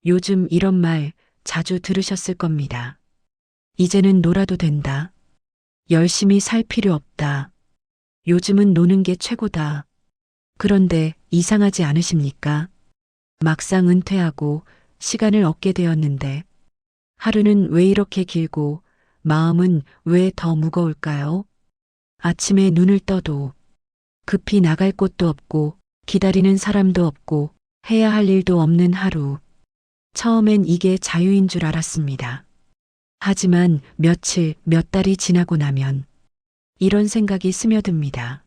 요즘 이런 말 자주 들으셨을 겁니다. 이제는 놀아도 된다. 열심히 살 필요 없다. 요즘은 노는 게 최고다. 그런데 이상하지 않으십니까? 막상 은퇴하고 시간을 얻게 되었는데 하루는 왜 이렇게 길고 마음은 왜 더 무거울까요? 아침에 눈을 떠도 급히 나갈 곳도 없고 기다리는 사람도 없고 해야 할 일도 없는 하루. 처음엔 이게 자유인 줄 알았습니다. 하지만 며칠, 몇 달이 지나고 나면 이런 생각이 스며듭니다.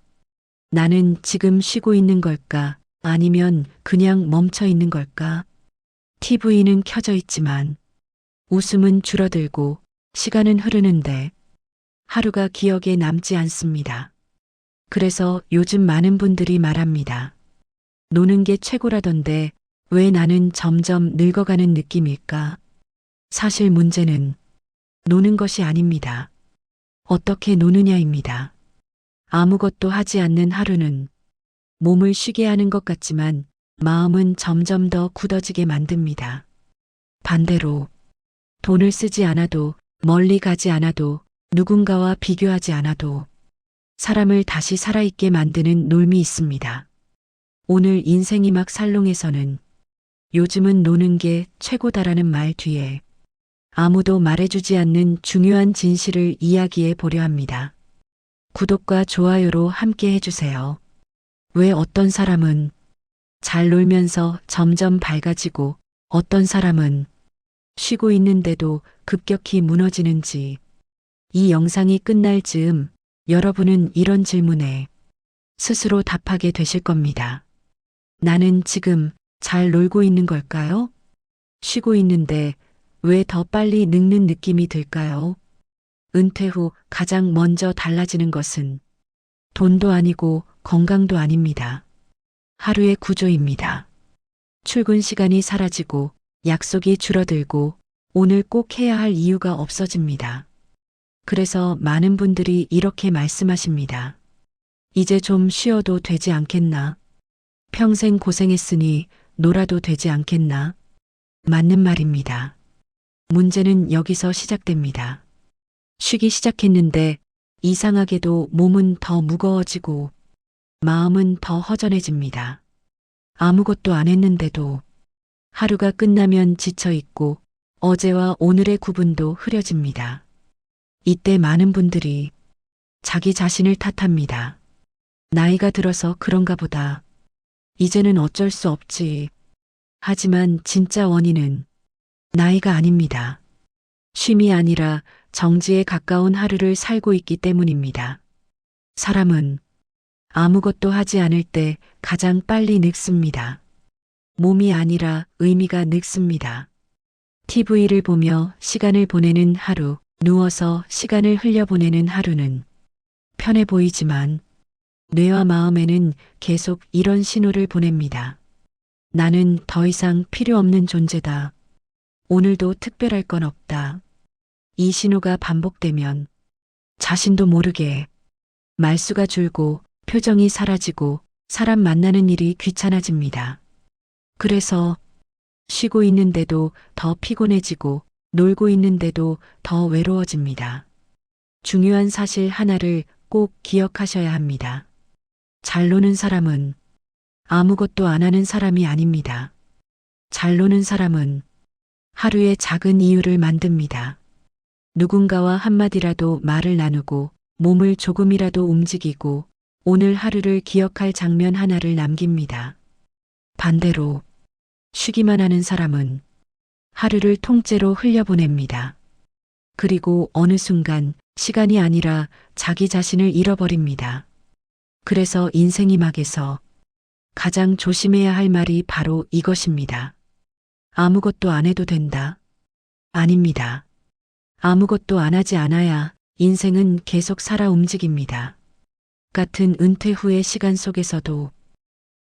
나는 지금 쉬고 있는 걸까? 아니면 그냥 멈춰 있는 걸까? TV는 켜져 있지만 웃음은 줄어들고 시간은 흐르는데 하루가 기억에 남지 않습니다. 그래서 요즘 많은 분들이 말합니다. 노는 게 최고라던데 왜 나는 점점 늙어가는 느낌일까? 사실 문제는 노는 것이 아닙니다. 어떻게 노느냐입니다. 아무것도 하지 않는 하루는 몸을 쉬게 하는 것 같지만 마음은 점점 더 굳어지게 만듭니다. 반대로 돈을 쓰지 않아도 멀리 가지 않아도 누군가와 비교하지 않아도 사람을 다시 살아있게 만드는 놀미 있습니다. 오늘 인생이막 살롱에서는 요즘은 노는 게 최고다라는 말 뒤에 아무도 말해주지 않는 중요한 진실을 이야기해 보려 합니다. 구독과 좋아요로 함께 해주세요. 왜 어떤 사람은 잘 놀면서 점점 밝아지고 어떤 사람은 쉬고 있는데도 급격히 무너지는지 이 영상이 끝날 즈음 여러분은 이런 질문에 스스로 답하게 되실 겁니다. 나는 지금 잘 놀고 있는 걸까요? 쉬고 있는데 왜 더 빨리 늙는 느낌이 들까요? 은퇴 후 가장 먼저 달라지는 것은 돈도 아니고 건강도 아닙니다. 하루의 구조입니다. 출근 시간이 사라지고 약속이 줄어들고 오늘 꼭 해야 할 이유가 없어집니다. 그래서 많은 분들이 이렇게 말씀하십니다. 이제 좀 쉬어도 되지 않겠나? 평생 고생했으니 놀아도 되지 않겠나? 맞는 말입니다. 문제는 여기서 시작됩니다. 쉬기 시작했는데 이상하게도 몸은 더 무거워지고 마음은 더 허전해집니다. 아무것도 안 했는데도 하루가 끝나면 지쳐있고 어제와 오늘의 구분도 흐려집니다. 이때 많은 분들이 자기 자신을 탓합니다. 나이가 들어서 그런가 보다. 이제는 어쩔 수 없지. 하지만 진짜 원인은 나이가 아닙니다. 쉼이 아니라 정지에 가까운 하루를 살고 있기 때문입니다. 사람은 아무것도 하지 않을 때 가장 빨리 늙습니다. 몸이 아니라 의미가 늙습니다. TV를 보며 시간을 보내는 하루, 누워서 시간을 흘려보내는 하루는 편해 보이지만 뇌와 마음에는 계속 이런 신호를 보냅니다. 나는 더 이상 필요 없는 존재다. 오늘도 특별할 건 없다. 이 신호가 반복되면 자신도 모르게 말수가 줄고 표정이 사라지고 사람 만나는 일이 귀찮아집니다. 그래서 쉬고 있는데도 더 피곤해지고 놀고 있는데도 더 외로워집니다. 중요한 사실 하나를 꼭 기억하셔야 합니다. 잘 노는 사람은 아무것도 안 하는 사람이 아닙니다. 잘 노는 사람은 하루의 작은 이유를 만듭니다. 누군가와 한마디라도 말을 나누고 몸을 조금이라도 움직이고 오늘 하루를 기억할 장면 하나를 남깁니다. 반대로 쉬기만 하는 사람은 하루를 통째로 흘려보냅니다. 그리고 어느 순간 시간이 아니라 자기 자신을 잃어버립니다. 그래서 인생이막에서 가장 조심해야 할 말이 바로 이것입니다. 아무것도 안 해도 된다. 아닙니다. 아무것도 안 하지 않아야 인생은 계속 살아 움직입니다. 같은 은퇴 후의 시간 속에서도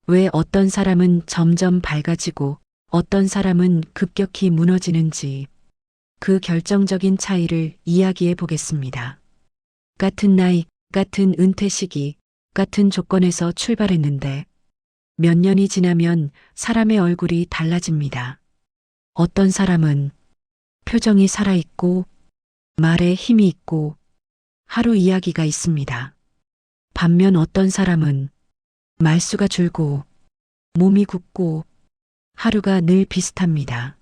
왜 어떤 사람은 점점 밝아지고 어떤 사람은 급격히 무너지는지 그 결정적인 차이를 이야기해 보겠습니다. 같은 나이, 같은 은퇴 시기, 같은 조건에서 출발했는데 몇 년이 지나면 사람의 얼굴이 달라집니다. 어떤 사람은 표정이 살아있고 말에 힘이 있고 하루 이야기가 있습니다. 반면 어떤 사람은 말수가 줄고 몸이 굳고 하루가 늘 비슷합니다.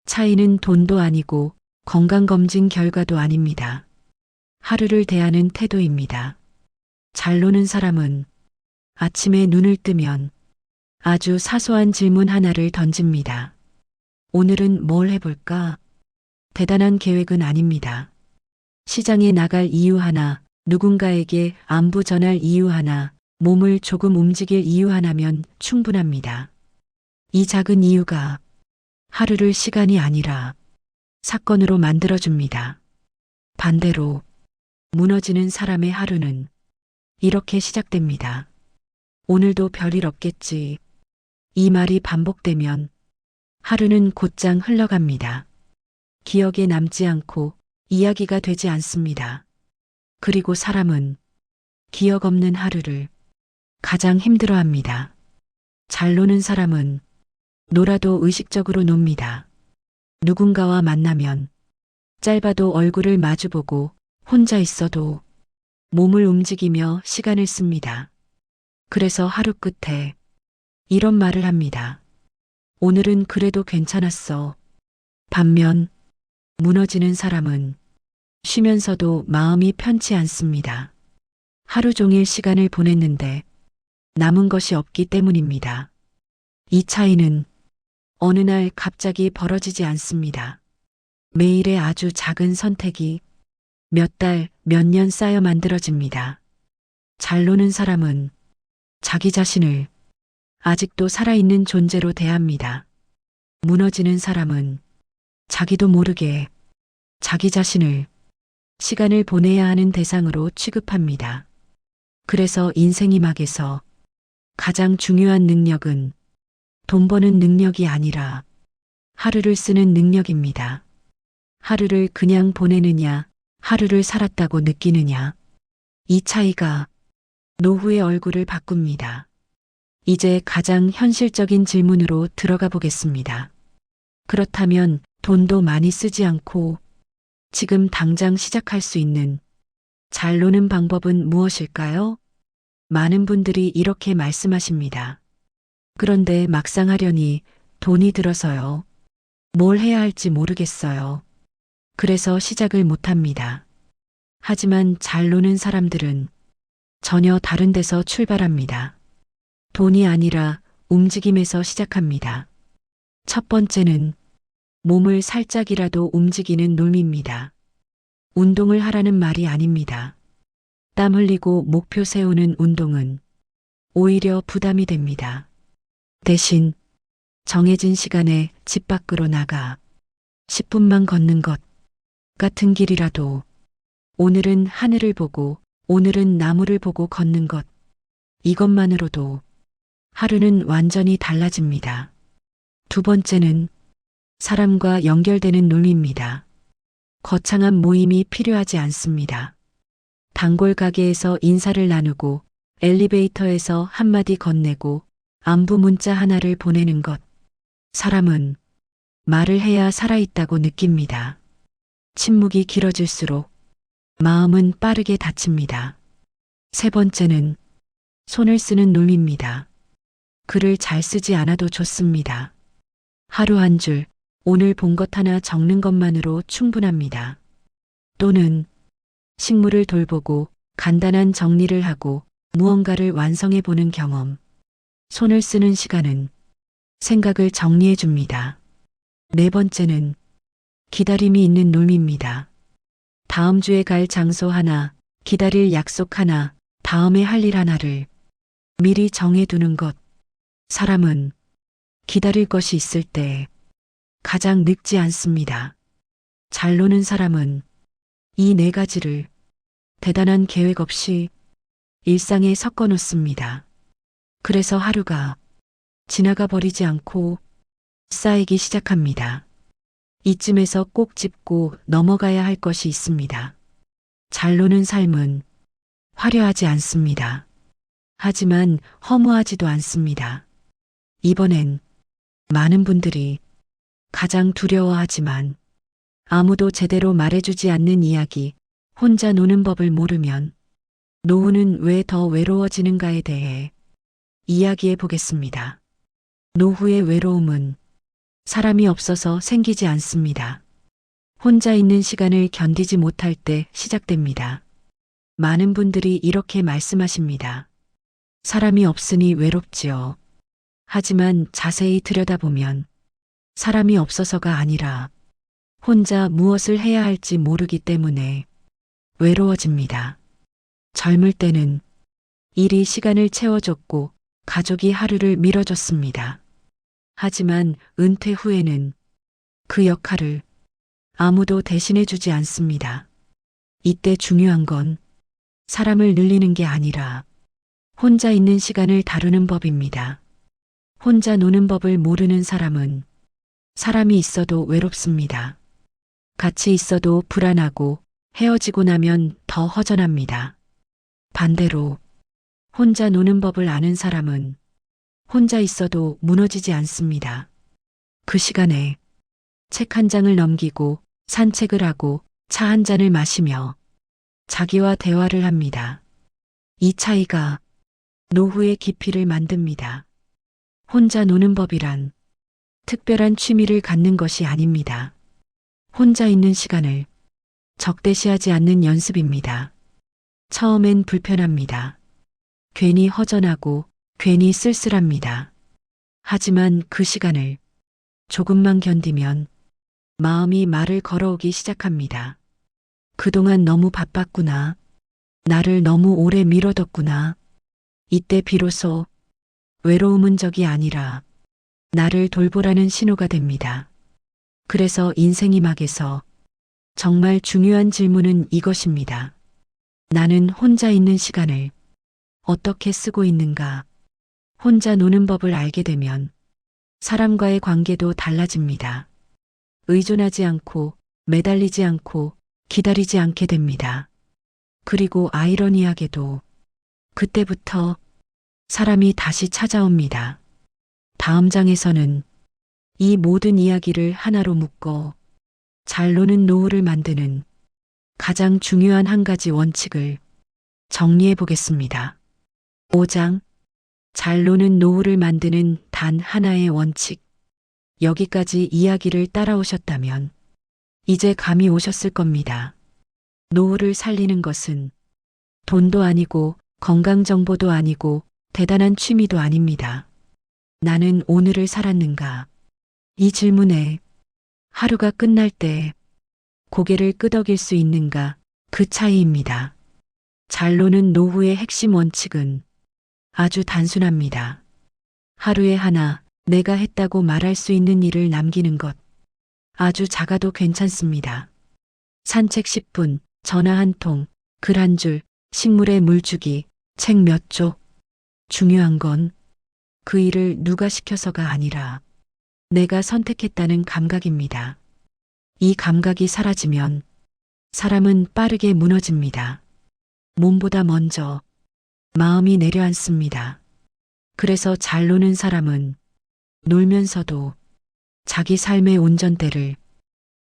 차이는 돈도 아니고 건강검진 결과도 아닙니다. 하루를 대하는 태도입니다. 잘 노는 사람은 아침에 눈을 뜨면 아주 사소한 질문 하나를 던집니다. 오늘은 뭘 해볼까? 대단한 계획은 아닙니다. 시장에 나갈 이유 하나, 누군가에게 안부 전할 이유 하나, 몸을 조금 움직일 이유 하나면 충분합니다. 이 작은 이유가 하루를 시간이 아니라 사건으로 만들어줍니다. 반대로 무너지는 사람의 하루는 이렇게 시작됩니다. 오늘도 별일 없겠지. 이 말이 반복되면 하루는 곧장 흘러갑니다. 기억에 남지 않고 이야기가 되지 않습니다. 그리고 사람은 기억 없는 하루를 가장 힘들어합니다. 잘 노는 사람은 놀아도 의식적으로 놉니다. 누군가와 만나면 짧아도 얼굴을 마주보고 혼자 있어도 몸을 움직이며 시간을 씁니다. 그래서 하루 끝에 이런 말을 합니다. 오늘은 그래도 괜찮았어. 반면 무너지는 사람은 쉬면서도 마음이 편치 않습니다. 하루 종일 시간을 보냈는데 남은 것이 없기 때문입니다. 이 차이는 어느 날 갑자기 벌어지지 않습니다. 매일의 아주 작은 선택이 몇 달, 몇 년 쌓여 만들어집니다. 잘 노는 사람은 자기 자신을 아직도 살아있는 존재로 대합니다. 무너지는 사람은 자기도 모르게 자기 자신을 시간을 보내야 하는 대상으로 취급합니다. 그래서 인생이막에서 가장 중요한 능력은 돈 버는 능력이 아니라 하루를 쓰는 능력입니다. 하루를 그냥 보내느냐, 하루를 살았다고 느끼느냐. 이 차이가 노후의 얼굴을 바꿉니다. 이제 가장 현실적인 질문으로 들어가 보겠습니다. 그렇다면 돈도 많이 쓰지 않고 지금 당장 시작할 수 있는 잘 노는 방법은 무엇일까요? 많은 분들이 이렇게 말씀하십니다. 그런데 막상 하려니 돈이 들어서요. 뭘 해야 할지 모르겠어요. 그래서 시작을 못합니다. 하지만 잘 노는 사람들은 전혀 다른 데서 출발합니다. 돈이 아니라 움직임에서 시작합니다. 첫 번째는 몸을 살짝이라도 움직이는 놀미입니다. 운동을 하라는 말이 아닙니다. 땀 흘리고 목표 세우는 운동은 오히려 부담이 됩니다. 대신 정해진 시간에 집 밖으로 나가 10분만 걷는 것 같은 길이라도 오늘은 하늘을 보고 오늘은 나무를 보고 걷는 것 이것만으로도 하루는 완전히 달라집니다. 두 번째는 사람과 연결되는 놀이입니다. 거창한 모임이 필요하지 않습니다. 단골 가게에서 인사를 나누고 엘리베이터에서 한마디 건네고 안부 문자 하나를 보내는 것. 사람은 말을 해야 살아있다고 느낍니다. 침묵이 길어질수록 마음은 빠르게 닫힙니다. 세 번째는 손을 쓰는 놀이입니다. 글을 잘 쓰지 않아도 좋습니다. 하루 한 줄, 오늘 본 것 하나 적는 것만으로 충분합니다. 또는 식물을 돌보고 간단한 정리를 하고 무언가를 완성해 보는 경험. 손을 쓰는 시간은 생각을 정리해 줍니다. 네 번째는 기다림이 있는 놀미입니다. 다음 주에 갈 장소 하나, 기다릴 약속 하나, 다음에 할 일 하나를 미리 정해두는 것. 사람은 기다릴 것이 있을 때 가장 늙지 않습니다. 잘 노는 사람은 이 네 가지를 대단한 계획 없이 일상에 섞어 놓습니다. 그래서 하루가 지나가 버리지 않고 쌓이기 시작합니다. 이쯤에서 꼭 짚고 넘어가야 할 것이 있습니다. 잘 노는 삶은 화려하지 않습니다. 하지만 허무하지도 않습니다. 이번엔 많은 분들이 가장 두려워하지만 아무도 제대로 말해주지 않는 이야기, 혼자 노는 법을 모르면 노후는 왜 더 외로워지는가에 대해 이야기해 보겠습니다. 노후의 외로움은 사람이 없어서 생기지 않습니다. 혼자 있는 시간을 견디지 못할 때 시작됩니다. 많은 분들이 이렇게 말씀하십니다. 사람이 없으니 외롭지요. 하지만 자세히 들여다보면 사람이 없어서가 아니라 혼자 무엇을 해야 할지 모르기 때문에 외로워집니다. 젊을 때는 일이 시간을 채워줬고 가족이 하루를 밀어줬습니다. 하지만 은퇴 후에는 그 역할을 아무도 대신해주지 않습니다. 이때 중요한 건 사람을 늘리는 게 아니라 혼자 있는 시간을 다루는 법입니다. 혼자 노는 법을 모르는 사람은 사람이 있어도 외롭습니다. 같이 있어도 불안하고 헤어지고 나면 더 허전합니다. 반대로 혼자 노는 법을 아는 사람은 혼자 있어도 무너지지 않습니다. 그 시간에 책 한 장을 넘기고 산책을 하고 차 한 잔을 마시며 자기와 대화를 합니다. 이 차이가 노후의 깊이를 만듭니다. 혼자 노는 법이란 특별한 취미를 갖는 것이 아닙니다. 혼자 있는 시간을 적대시하지 않는 연습입니다. 처음엔 불편합니다. 괜히 허전하고 괜히 쓸쓸합니다. 하지만 그 시간을 조금만 견디면 마음이 말을 걸어오기 시작합니다. 그동안 너무 바빴구나. 나를 너무 오래 미뤄뒀구나. 이때 비로소 외로움은 적이 아니라 나를 돌보라는 신호가 됩니다. 그래서 인생이막에서 정말 중요한 질문은 이것입니다. 나는 혼자 있는 시간을 어떻게 쓰고 있는가? 혼자 노는 법을 알게 되면 사람과의 관계도 달라집니다. 의존하지 않고 매달리지 않고 기다리지 않게 됩니다. 그리고 아이러니하게도 그때부터 사람이 다시 찾아옵니다. 다음 장에서는 이 모든 이야기를 하나로 묶어 잘 노는 노후를 만드는 가장 중요한 한 가지 원칙을 정리해 보겠습니다. 5장 잘 노는 노후를 만드는 단 하나의 원칙. 여기까지 이야기를 따라오셨다면 이제 감이 오셨을 겁니다. 노후를 살리는 것은 돈도 아니고 건강 정보도 아니고 대단한 취미도 아닙니다. 나는 오늘을 살았는가? 이 질문에 하루가 끝날 때 고개를 끄덕일 수 있는가? 그 차이입니다. 잘 노는 노후의 핵심 원칙은 아주 단순합니다. 하루에 하나 내가 했다고 말할 수 있는 일을 남기는 것. 아주 작아도 괜찮습니다. 산책 10분, 전화 한 통, 글 한 줄, 식물에 물 주기, 책 몇 쪽. 중요한 건 그 일을 누가 시켜서가 아니라 내가 선택했다는 감각입니다. 이 감각이 사라지면 사람은 빠르게 무너집니다. 몸보다 먼저 마음이 내려앉습니다. 그래서 잘 노는 사람은 놀면서도 자기 삶의 운전대를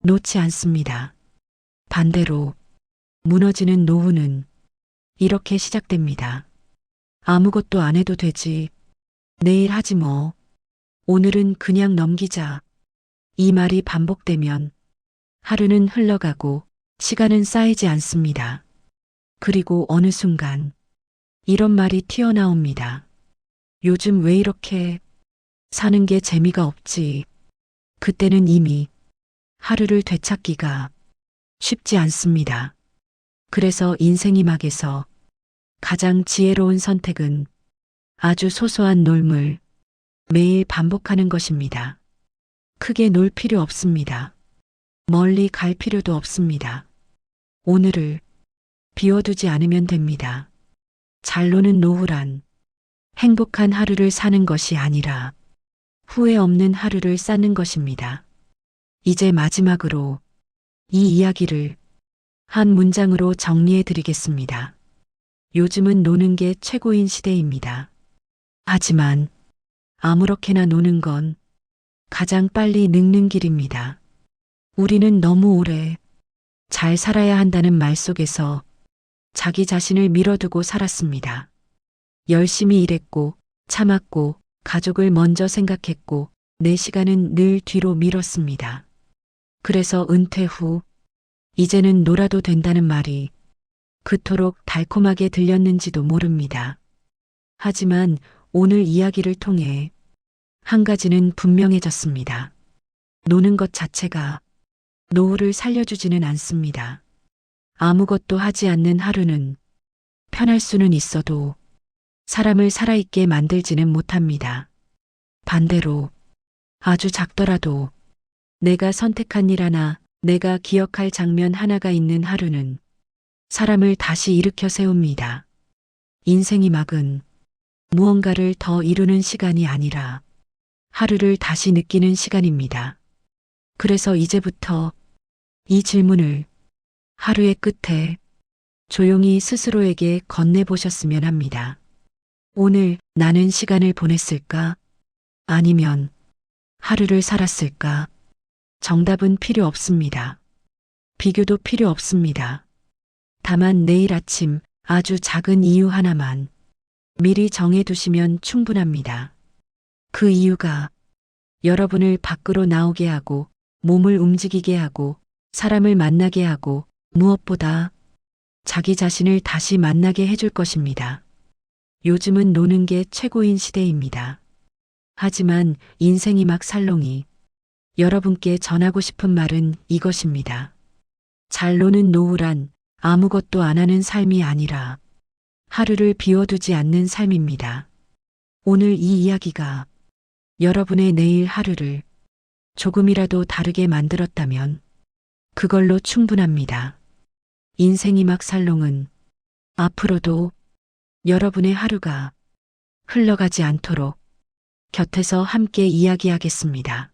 놓지 않습니다. 반대로 무너지는 노후는 이렇게 시작됩니다. 아무것도 안 해도 되지. 내일 하지 뭐. 오늘은 그냥 넘기자. 이 말이 반복되면 하루는 흘러가고 시간은 쌓이지 않습니다. 그리고 어느 순간 이런 말이 튀어나옵니다. 요즘 왜 이렇게 사는 게 재미가 없지. 그때는 이미 하루를 되찾기가 쉽지 않습니다. 그래서 인생이막에서 가장 지혜로운 선택은 아주 소소한 놀물, 매일 반복하는 것입니다. 크게 놀 필요 없습니다. 멀리 갈 필요도 없습니다. 오늘을 비워두지 않으면 됩니다. 잘 노는 노후란 행복한 하루를 사는 것이 아니라 후회 없는 하루를 쌓는 것입니다. 이제 마지막으로 이 이야기를 한 문장으로 정리해 드리겠습니다. 요즘은 노는 게 최고인 시대입니다. 하지만 아무렇게나 노는 건 가장 빨리 늙는 길입니다. 우리는 너무 오래 잘 살아야 한다는 말 속에서 자기 자신을 밀어두고 살았습니다. 열심히 일했고, 참았고, 가족을 먼저 생각했고, 내 시간은 늘 뒤로 미뤘습니다. 그래서 은퇴 후, 이제는 놀아도 된다는 말이 그토록 달콤하게 들렸는지도 모릅니다. 하지만 오늘 이야기를 통해 한 가지는 분명해졌습니다. 노는 것 자체가 노후를 살려주지는 않습니다. 아무것도 하지 않는 하루는 편할 수는 있어도 사람을 살아있게 만들지는 못합니다. 반대로 아주 작더라도 내가 선택한 일 하나, 내가 기억할 장면 하나가 있는 하루는 사람을 다시 일으켜 세웁니다. 인생이 막은 무언가를 더 이루는 시간이 아니라 하루를 다시 느끼는 시간입니다. 그래서 이제부터 이 질문을 하루의 끝에 조용히 스스로에게 건네보셨으면 합니다. 오늘 나는 시간을 보냈을까? 아니면 하루를 살았을까? 정답은 필요 없습니다. 비교도 필요 없습니다. 다만 내일 아침 아주 작은 이유 하나만 미리 정해두시면 충분합니다. 그 이유가 여러분을 밖으로 나오게 하고 몸을 움직이게 하고 사람을 만나게 하고 무엇보다 자기 자신을 다시 만나게 해줄 것입니다. 요즘은 노는 게 최고인 시대입니다. 하지만 인생이 막 살롱이 여러분께 전하고 싶은 말은 이것입니다. 잘 노는 노후란 아무것도 안 하는 삶이 아니라 하루를 비워두지 않는 삶입니다. 오늘 이 이야기가 여러분의 내일 하루를 조금이라도 다르게 만들었다면 그걸로 충분합니다. 인생이 막 살롱은 앞으로도 여러분의 하루가 흘러가지 않도록 곁에서 함께 이야기하겠습니다.